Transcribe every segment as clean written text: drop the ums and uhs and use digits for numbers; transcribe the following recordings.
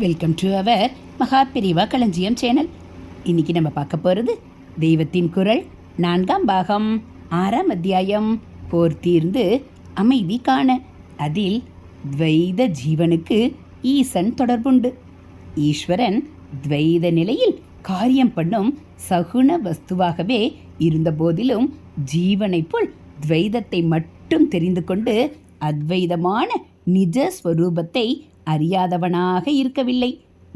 Welcome to our Mahaperiyava களஞ்சியம் channel. இன்னைக்கு நம்ம பார்க்க போகிறது தெய்வத்தின் குரல் 4ஆம் பாகம் 6ஆம் அத்தியாயம் போர் தீர்ந்து அமைதி காண. அதில் துவைத ஜீவனுக்கு ஈசன் தொடர்புண்டு. ஈஸ்வரன் துவைத நிலையில் காரியம் பண்ணும் சகுன வஸ்துவாகவே இருந்த போதிலும் ஜீவனைப் போல் துவைதத்தை மட்டும் தெரிந்து கொண்டு அத்வைதமான நிஜ ஸ்வரூபத்தை அறியாதவனாக இருக்கவில்லை.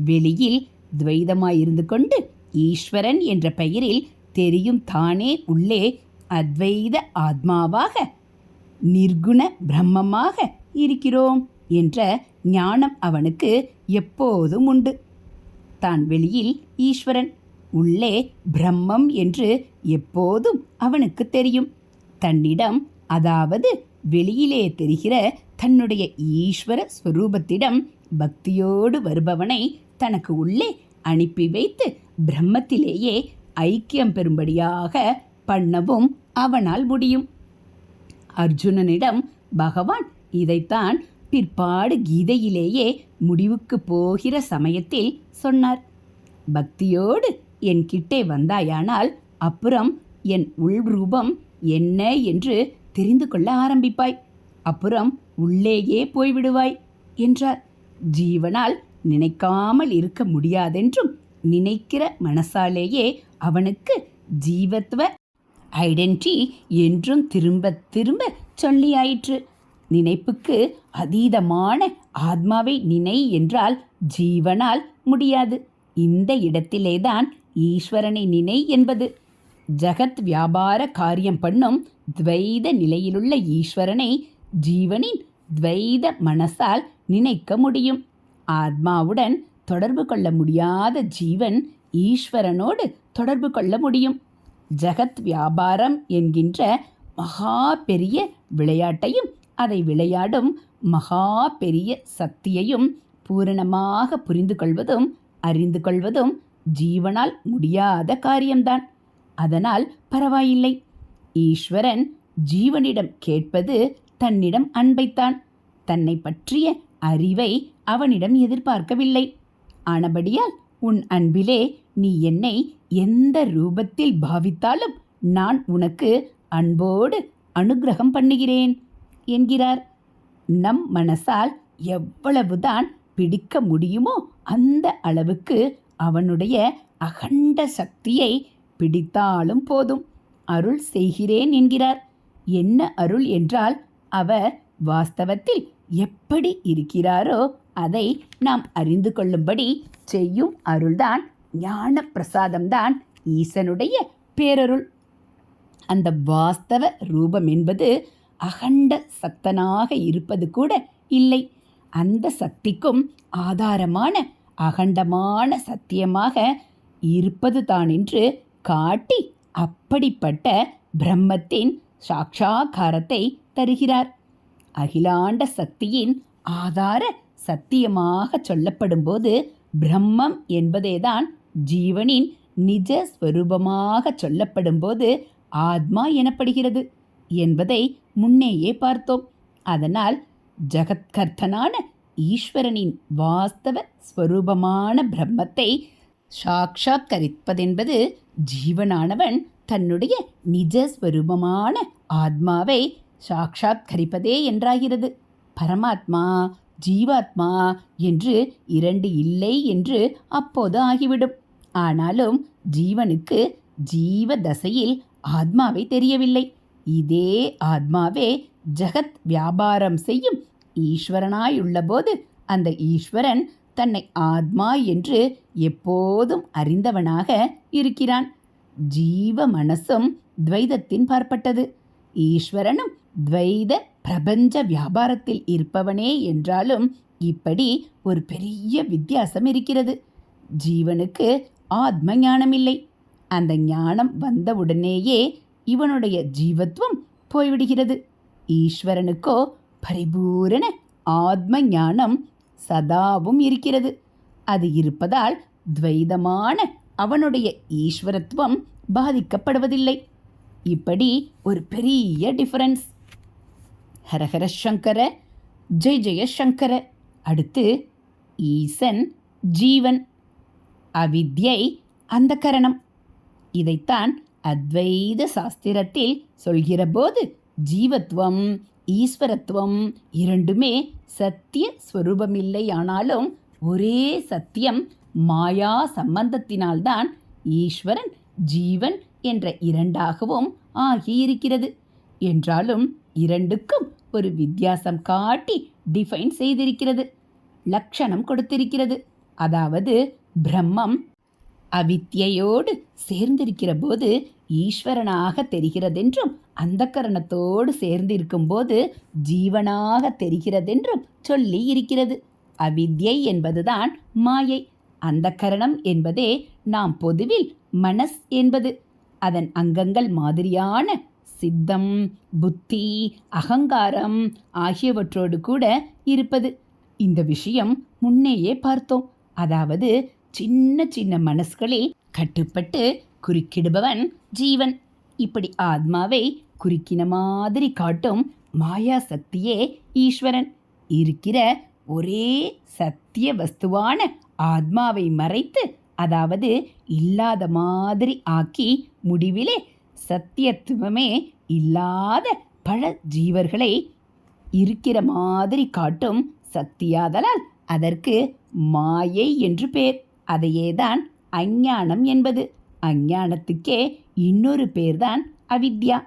வெளியில் துவைதமாயிருந்து கொண்டு ஈஸ்வரன் என்ற பெயரில் தெரியும் தானே உள்ளே அத்வைத ஆத்மாவாக நிர்குண பிரம்மமாக இருக்கிறோம் என்ற ஞானம் அவனுக்கு எப்போதும் உண்டு. தான் வெளியில் ஈஸ்வரன், உள்ளே பிரம்மம் என்று எப்போதும் அவனுக்கு தெரியும். தன்னிடம், அதாவது வெளியிலே தெரிகிற தன்னுடைய ஈஸ்வர ஸ்வரூபத்திடம் பக்தியோடு வருபவனை தனக்கு உள்ளே அனுப்பி வைத்து பிரம்மத்திலேயே ஐக்கியம் பெறும்படியாக பண்ணவும் அவனால் முடியும். அர்ஜுனனிடம் பகவான் இதைத்தான் பிற்பாடு கீதையிலேயே முடிவுக்கு போகிற சமயத்தில் சொன்னார். பக்தியோடு என் கிட்டே வந்தாயானால் அப்புறம் என் உள்ரூபம் என்ன என்று தெரிந்து கொள்ள ஆரம்பிப்பாய். அப்புறம் உள்ளேயே போய்விடுவாய் என்றார். ஜீவனால் நினைக்காமல் இருக்க முடியாதென்றும் நினைக்கிற மனசாலேயே அவனுக்கு ஜீவத்துவ ஐடென்டி என்றும் திரும்ப திரும்ப சொல்லியாயிற்று. நினைப்புக்கு அதீதமான ஆத்மாவை நினை என்றால் ஜீவனால் முடியாது. இந்த இடத்திலேதான் ஈஸ்வரனை நினை என்பது. ஜகத் வியாபார காரியம் பண்ணும் துவைத நிலையிலுள்ள ஈஸ்வரனை ஜீவனின் துவைத மனசால் நினைக்க முடியும். ஆத்மாவுடன் தொடர்பு கொள்ள முடியாத ஜீவன் ஈஸ்வரனோடு தொடர்பு கொள்ள முடியும். ஜகத் வியாபாரம் என்கின்ற மகா பெரிய விளையாட்டையும் அதை விளையாடும் மகா பெரிய சக்தியையும் பூரணமாக புரிந்து கொள்வதும் அறிந்து கொள்வதும் ஜீவனால் முடியாத காரியம்தான். அதனால் பரவாயில்லை. ஈஸ்வரன் ஜீவனிடம் கேட்பது தன்னிடம் அன்பைத்தான். தன்னை பற்றிய அறிவை அவனிடம் எதிர்பார்க்கவில்லை. ஆனபடியால் உன் அன்பிலே நீ என்னை எந்த ரூபத்தில் பாவித்தாலும் நான் உனக்கு அன்போடு அனுக்கிரகம் பண்ணுகிறேன் என்கிறார். நம் மனசால் எவ்வளவுதான் பிடிக்க முடியுமோ அந்த அளவுக்கு அவனுடைய அகண்ட சக்தியை பிடித்தாலும் போதும். அருள் செய்கிறேன் என்கிறார். என்ன அருள் என்றால் அவர் வாஸ்தவத்தில் எப்படி இருக்கிறாரோ அதை நாம் அறிந்து கொள்ளும்படி செய்யும் அருள்தான், ஞான பிரசாதம்தான் ஈசனுடைய பேரருள். அந்த வாஸ்தவ ரூபம் என்பது அகண்ட சக்தனாக இருப்பது கூட இல்லை. அந்த சக்திக்கும் ஆதாரமான அகண்டமான சத்தியமாக இருப்பது தான் என்று காட்டி அப்படிப்பட்ட பிரம்மத்தின் சாட்சாகாரத்தை தருகிறார். அகிலாண்ட சக்தியின் ஆதார சத்தியமாக சொல்லப்படும்போது பிரம்மம் என்பதேதான் ஜீவனின் நிஜ ஸ்வரூபமாக சொல்லப்படும்போது ஆத்மா எனப்படுகிறது என்பதை முன்னேயே பார்த்தோம். அதனால் ஜகத்கர்த்தனான ஈஸ்வரனின் வாஸ்தவ ஸ்வரூபமான பிரம்மத்தை சாட்சாத்கரிப்பதென்பது ஜீவனானவன் தன்னுடைய நிஜஸ்வரூபமான ஆத்மாவை சாட்சாத்கரிப்பதே என்றாகிறது. பரமாத்மா ஜீவாத்மா என்று இரண்டு இல்லை என்று அப்போது ஆகிவிடும். ஆனாலும் ஜீவனுக்கு ஜீவ தசையில் ஆத்மாவை தெரியவில்லை. இதே ஆத்மாவே ஜகத் வியாபாரம் செய்யும் ஈஸ்வரனாயுள்ள போது அந்த ஈஸ்வரன் தன்னை ஆத்மா என்று எப்போதும் அறிந்தவனாக இருக்கிறான். ஜீவ மனசும் துவைதத்தின் பார்ப்பட்டது. ஈஸ்வரனும் துவைத பிரபஞ்ச வியாபாரத்தில் இருப்பவனே என்றாலும் இப்படி ஒரு பெரிய வித்தியாசம் இருக்கிறது. ஜீவனுக்கு ஆத்ம ஞானம் இல்லை. அந்த ஞானம் வந்தவுடனேயே இவனுடைய ஜீவத்துவம் போய்விடுகிறது. ஈஸ்வரனுக்கோ பரிபூரண ஆத்ம ஞானம் சதாவும் இருக்கிறது. அது இருப்பதால் துவைதமான அவனுடைய ஈஸ்வரத்துவம் பாதிக்கப்படுவதில்லை. இப்படி ஒரு பெரிய டிஃபரன்ஸ். ஹரஹர சங்கர, ஜெய் ஜெய சங்கர. அடுத்து ஈசன் ஜீவன், அவித்யை அந்தக்கரணம். இதைத்தான் அத்வைத சாஸ்திரத்தில் சொல்கிற போது ஜீவத்துவம் ஈஸ்வரத்துவம் இரண்டுமே சத்திய ஸ்வரூபமில்லை. ஆனாலும் ஒரே சத்தியம் மாயா சம்பந்தத்தினால்தான் ஈஸ்வரன் ஜீவன் என்ற இரண்டாகவும் ஆகியிருக்கிறது. என்றாலும் இரண்டுக்கும் ஒரு வித்தியாசம் காட்டி டிஃபைன் செய்திருக்கிறது, லட்சணம் கொடுத்திருக்கிறது. அதாவது பிரம்மம் அவித்யோடு சேர்ந்திருக்கிற போது ஈஸ்வரனாக தெரிகிறதென்றும், அந்த கரணத்தோடு சேர்ந்திருக்கும் போது ஜீவனாக தெரிகிறதென்றும் சொல்லி இருக்கிறது. அவித்யை என்பதுதான் மாயை, அந்த கரணம் என்பதே நாம் பொதுவில் மனஸ் என்பது. அதன் அங்கங்கள் மாதிரியான சித்தம், புத்தி, அகங்காரம் ஆகியவற்றோடு கூட இருப்பது. இந்த விஷயம் முன்னேயே பார்த்தோம். அதாவது சின்ன சின்ன மனசுகளில் கட்டுப்பட்டு குறுக்கிடுபவன் ஜீவன். இப்படி ஆத்மாவை குறுக்கின மாதிரி காட்டும் மாயா சக்தியே ஈஸ்வரன். இருக்கிற ஒரே சத்திய வஸ்துவான ஆத்மாவை மறைத்து, அதாவது இல்லாத மாதிரி ஆக்கி முடிவிலே சத்தியத்துவமே இல்லாத பல ஜீவர்களை இருக்கிற மாதிரி காட்டும் சக்தியாதலால் அதற்கு மாயை என்று பேர். அதையேதான் அஞ்ஞானம் என்பது. அஞ்ஞானத்துக்கே இன்னொரு பேர்தான் அவித்யா.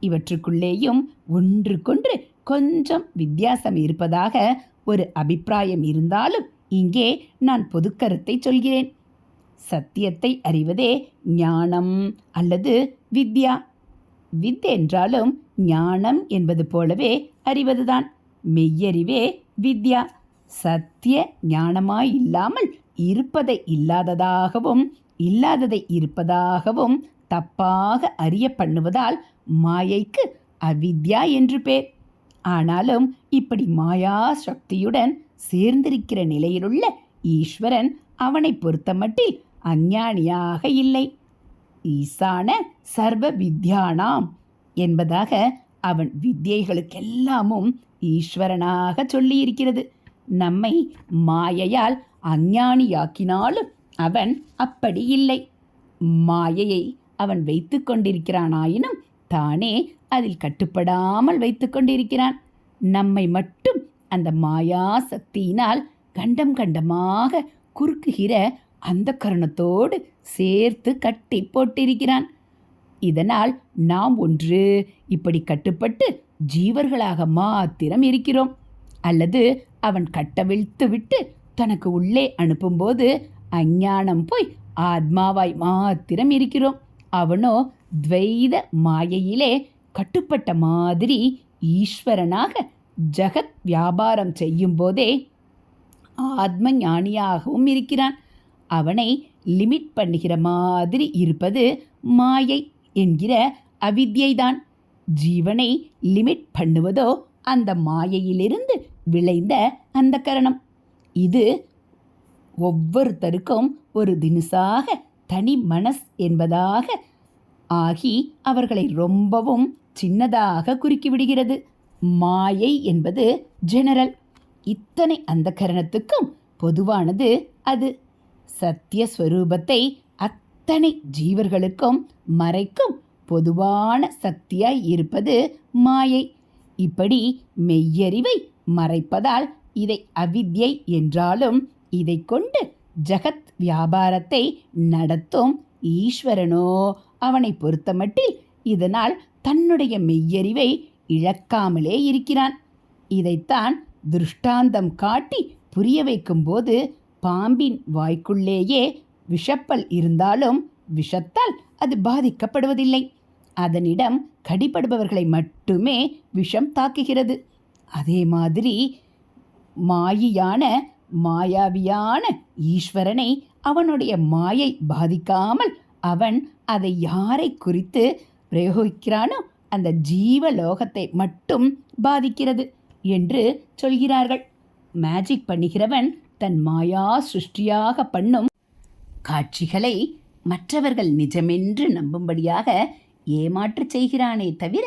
இவற்றுக்குள்ளேயும் ஒன்றுக்கொன்று கொஞ்சம் வித்தியாசம் இருப்பதாக ஒரு அபிப்பிராயம் இருந்தாலும் இங்கே நான் பொதுக்கருத்தை சொல்கிறேன். சத்தியத்தை அறிவதே ஞானம் அல்லது வித்யா. வித் என்றாலும் ஞானம் என்பது போலவே அறிவதுதான். மெய்யறிவே வித்யா. சத்திய ஞானமாய் இல்லாமல் இருப்பதை இல்லாததாகவும் இல்லாததை இருப்பதாகவும் தப்பாக அறிய பண்ணுவதால் மாயைக்கு அவித்யா என்று பேர். ஆனாலும் இப்படி மாயா சக்தியுடன் சேர்ந்திருக்கிற நிலையிலுள்ள ஈஸ்வரன் அவனை பொறுத்தமட்டில் அஞ்ஞானியாக இல்லை. ஈசான சர்வ வித்யானாம் என்பதாக அவன் வித்யைகளுக்கெல்லாமும் ஈஸ்வரனாக சொல்லியிருக்கிறது. நம்மை மாயையால் அஞ்ஞானியாக்கினாலும் அவன் அப்படி இல்லை. மாயையை அவன் வைத்து கொண்டிருக்கிறானாயினும் தானே அதில் கட்டுப்படாமல் வைத்து கொண்டிருக்கிறான். நம்மை மட்டும் அந்த மாயா சக்தியினால் கண்டம் கண்டமாக குறுக்குகிற அந்த கரணத்தோடு சேர்த்து கட்டி போட்டிருக்கிறான். இதனால் நாம் ஒன்று இப்படி கட்டுப்பட்டு ஜீவர்களாக மாத்திரம் இருக்கிறோம், அல்லது அவன் கட்டவிழ்த்து விட்டு தனக்கு உள்ளே அனுப்பும்போது அஞ்ஞானம் போய் ஆத்மாவாய் மாத்திரம் இருக்கிறோம். அவனோ துவைத மாயையிலே கட்டுப்பட்ட மாதிரி ஈஸ்வரனாக ஜகத் வியாபாரம் செய்யும் போதே ஆத்ம ஞானியாகவும் இருக்கிறான். அவனை லிமிட் பண்ணுகிற மாதிரி இருப்பது மாயை என்கிற அவித்யைதான். ஜீவனை லிமிட் பண்ணுவதோ அந்த மாயையிலிருந்து விளைந்த அந்த கரணம். இது ஒவ்வொருத்தருக்கும் ஒரு தினுசாக தனி மனஸ் என்பதாக ஆகி அவர்களை ரொம்பவும் சின்னதாக குறுக்கிவிடுகிறது. மாயை என்பது ஜெனரல், இத்தனை அந்த கரணத்துக்கும் பொதுவானது. அது சத்தியஸ்வரூபத்தை அத்தனை ஜீவர்களுக்கும் மறைக்கும் பொதுவான சக்தியாய் இருப்பது மாயை. இப்படி மெய்யறிவை மறைப்பதால் இதை அவித்யை என்றாலும், இதை கொண்டு ஜகத் வியாபாரத்தை நடத்தும் ஈஸ்வரனோ அவனை பொறுத்தமட்டில் இதனால் தன்னுடைய மெய்யறிவை இழக்காமலே இருக்கிறான். இதைத்தான் திருஷ்டாந்தம் காட்டி புரிய வைக்கும்போது, பாம்பின் வாய்க்குள்ளேயே விஷப்பல் இருந்தாலும் விஷத்தால் அது பாதிக்கப்படுவதில்லை. அதனிடம் கடிபடுபவர்களை மட்டுமே விஷம் தாக்குகிறது. அதே மாதிரி மாயாவியான ஈஸ்வரனை அவனுடைய மாயை பாதிக்காமல் அவன் அதை யாரை குறித்து பிரயோகிக்கிறானோ அந்த ஜீவலோகத்தை மட்டும் பாதிக்கிறது என்று சொல்கிறார்கள். மேஜிக் பண்ணுகிறவன் தன் மாயா சிருஷ்டியாக பண்ணும் காட்சிகளை மற்றவர்கள் நிஜமென்று நம்பும்படியாக ஏமாற்று செய்கிறானே தவிர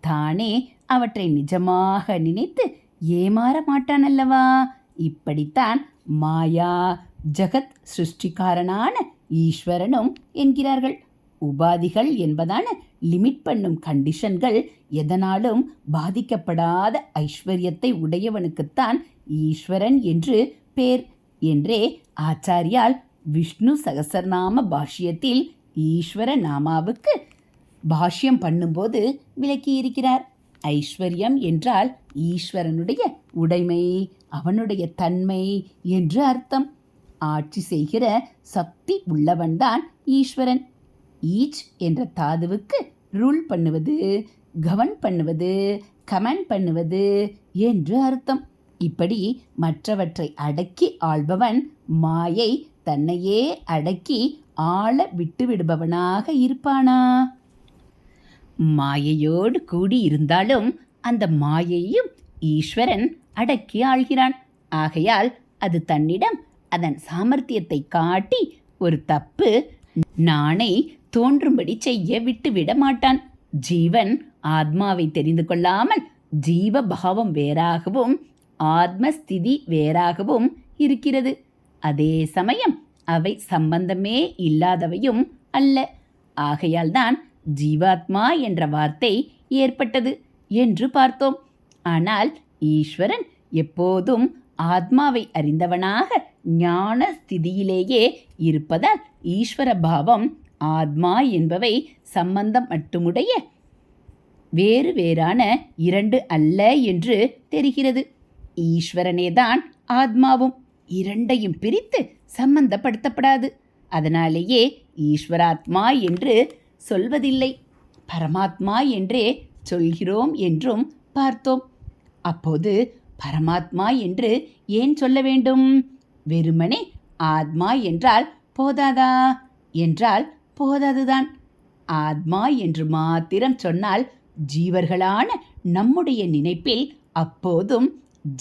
தானே அவற்றை நிஜமாக நினைத்து ஏமாற மாட்டான் அல்லவா? இப்படித்தான் மாயா ஜகத் சிருஷ்டிக்காரனான ஈஸ்வரனும் என்கிறார்கள். உபாதிகள் என்பதான லிமிட் பண்ணும் கண்டிஷன்கள் எதனாலும் பாதிக்கப்படாத ஐஸ்வர்யத்தை உடையவனுக்குத்தான் ஈஸ்வரன் என்று பேர் என்றே ஆச்சாரியால் விஷ்ணு சகசரநாம பாஷ்யத்தில் ஈஸ்வர நாமாவுக்கு பாஷ்யம் பண்ணும்போது விளக்கியிருக்கிறார். ஐஸ்வர்யம் என்றால் ஈஸ்வரனுடைய உடைமை, அவனுடைய தன்மை என்று அர்த்தம். ஆட்சி செய்கிற சக்தி உள்ளவன்தான் ஈஸ்வரன். ஈச் என்ற தாதுவுக்கு ரூல் பண்ணுவது, கவர்ன் பண்ணுவது, கமெண்ட் பண்ணுவது என்று அர்த்தம். இப்படி மற்றவற்றை அடக்கி ஆள்பவன் மாயை தன்னையே அடக்கி ஆள விட்டுவிடுபவனாக இருப்பானா? மாயையோடு கூடி இருந்தாலும் அந்த மாயையும் ஈஸ்வரன் அடக்கி ஆள்கிறான். ஆகையால் அது தன்னிடம் அதன் சாமர்த்தியத்தை காட்டி ஒரு தப்பு நானை தோன்றும்படி செய்ய விட்டுவிட மாட்டான். ஜீவன் ஆத்மாவை தெரிந்து கொள்ளாமல் ஜீவபாவம் வேறாகவும் ஆத்மஸ்திதி வேறாகவும் இருக்கிறது. அதே சமயம் அவை சம்பந்தமே இல்லாதவையும் அல்ல. ஆகையால்தான் ஜீவாத்மா என்ற வார்த்தை ஏற்பட்டது என்று பார்த்தோம். ஆனால் ஈஸ்வரன் எப்போதும் ஆத்மாவை அறிந்தவனாக ஞான ஸ்திதியிலேயே இருப்பதால் ஈஸ்வர பாவம் ஆத்மா என்பவை சம்பந்தம் மட்டுமுடைய வேறு வேறான இரண்டு அல்ல என்று தெரிகிறது. ஈஸ்வரனேதான் ஆத்மாவும் இரண்டையும் பிரித்து சம்பந்தப்படுத்தப்படாது. அதனாலேயே ஈஸ்வராத்மா என்று சொல்வதில்லை, பரமாத்மா என்றே சொல்கிறோம் என்றும் பார்த்தோம். அப்போது பரமாத்மா என்று ஏன் சொல்ல வேண்டும்? வெறுமனே ஆத்மா என்றால் போதாதா? என்றால் போதாதுதான். ஆத்மா என்று மாத்திரம் சொன்னால் ஜீவர்களான நம்முடைய நினைப்பில் அப்போதும்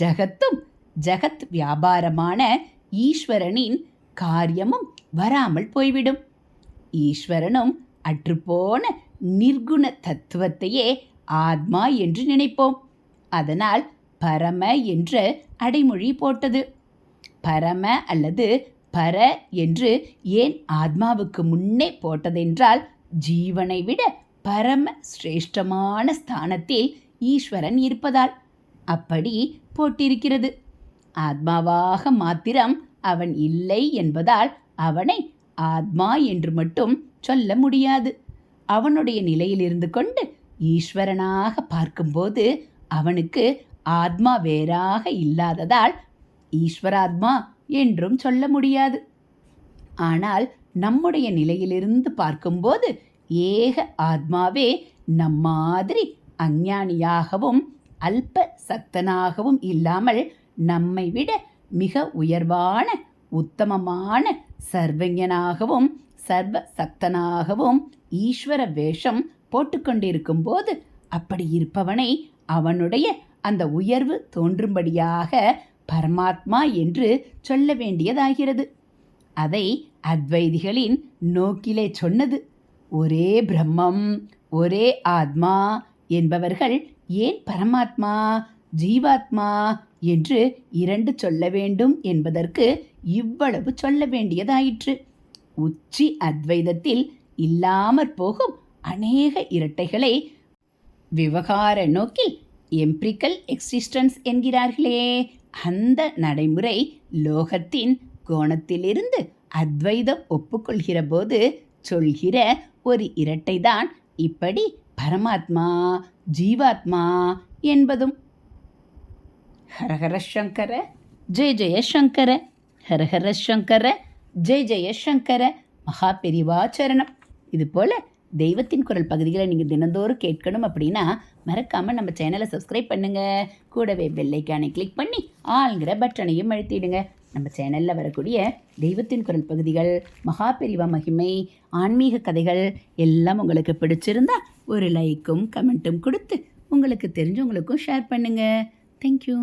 ஜகத்தும் ஜகத் வியாபாரமான ஈஸ்வரனின் காரியமும் வராமல் போய்விடும். ஈஸ்வரனும் அற்றுப்போன நிர்குண தத்துவத்தையே ஆத்மா என்று நினைப்போம். அதனால் பரம என்ற அடைமொழி போட்டது. பரம அல்லது பர என்று ஏன் ஆத்மாவுக்கு முன்னே போட்டதென்றால் ஜீவனை விட பரம சிரேஷ்டமான ஸ்தானத்தில் ஈஸ்வரன் இருப்பதால் அப்படி போட்டிருக்கிறது. ஆத்மாவாக மாத்திரம் அவன் இல்லை என்பதால் அவனை ஆத்மா என்று மட்டும் சொல்ல முடியாது. அவனுடைய நிலையிலிருந்து கொண்டு ஈஸ்வரனாக பார்க்கும்போது அவனுக்கு ஆத்மா வேறாக இல்லாததால் ஈஸ்வராத்மா என்றும் சொல்ல முடியாது. ஆனால் நம்முடைய நிலையிலிருந்து பார்க்கும்போது ஏக ஆத்மாவே நம்மாதிரி அஞ்ஞானியாகவும் அல்ப சக்தனாகவும் இல்லாமல் நம்மை விட மிக உயர்வான உத்தமமான சர்வஞனாகவும் சர்வ சக்தனாகவும் ஈஸ்வர வேஷம் போட்டுக்கொண்டிருக்கும் போது அப்படி இருப்பவனை அவனுடைய அந்த உயர்வு தோன்றும்படியாக பரமாத்மா என்று சொல்ல வேண்டியதாகிறது. அதை அத்வைதிகளின் நோக்கிலே சொன்னது. ஒரே பிரம்மம், ஒரே ஆத்மா என்பவர்கள் ஏன் பரமாத்மா ஜீவாத்மா என்று இரண்டு சொல்ல வேண்டும் என்பதற்கு இவ்வளவு சொல்ல வேண்டியதாயிற்று. உச்சி அத்வைதத்தில் இல்லாமற் போகும் அநேக இரட்டைகளை விவகார நோக்கில் எம்பிரிக்கல் எக்ஸிஸ்டன்ஸ் என்கிறார்களே, அந்த நடைமுறை லோகத்தின் கோணத்திலிருந்து அத்வைதம் ஒப்புக்கொள்கிற போது சொல்கிற ஒரு இரட்டைதான் இப்படி பரமாத்மா ஜீவாத்மா என்பதும். ஹரஹர சங்கர ஜெய ஜெய சங்கர, ஹரஹர சங்கர ஜெய ஜெய சங்கர. மகா பெரிவாச்சரணம். இதுபோல் தெய்வத்தின் குரல் பகுதிகளை நீங்கள் தினந்தோறும் கேட்கணும் அப்படின்னா மறக்காமல் நம்ம சேனலை சப்ஸ்கிரைப் பண்ணுங்கள். கூடவே பெல்லைக்கானை கிளிக் பண்ணி ஆளுங்கிற பட்டனையும் அழுத்திடுங்க. நம்ம சேனலில் வரக்கூடிய தெய்வத்தின் குரல் பகுதிகள், மகா பெரிவா மகிமை, ஆன்மீக கதைகள் எல்லாம் உங்களுக்கு பிடிச்சிருந்தா ஒரு லைக்கும் கமெண்ட்டும் கொடுத்து உங்களுக்கு தெரிஞ்சவங்களுக்கும் ஷேர் பண்ணுங்கள். தேங்க்யூ.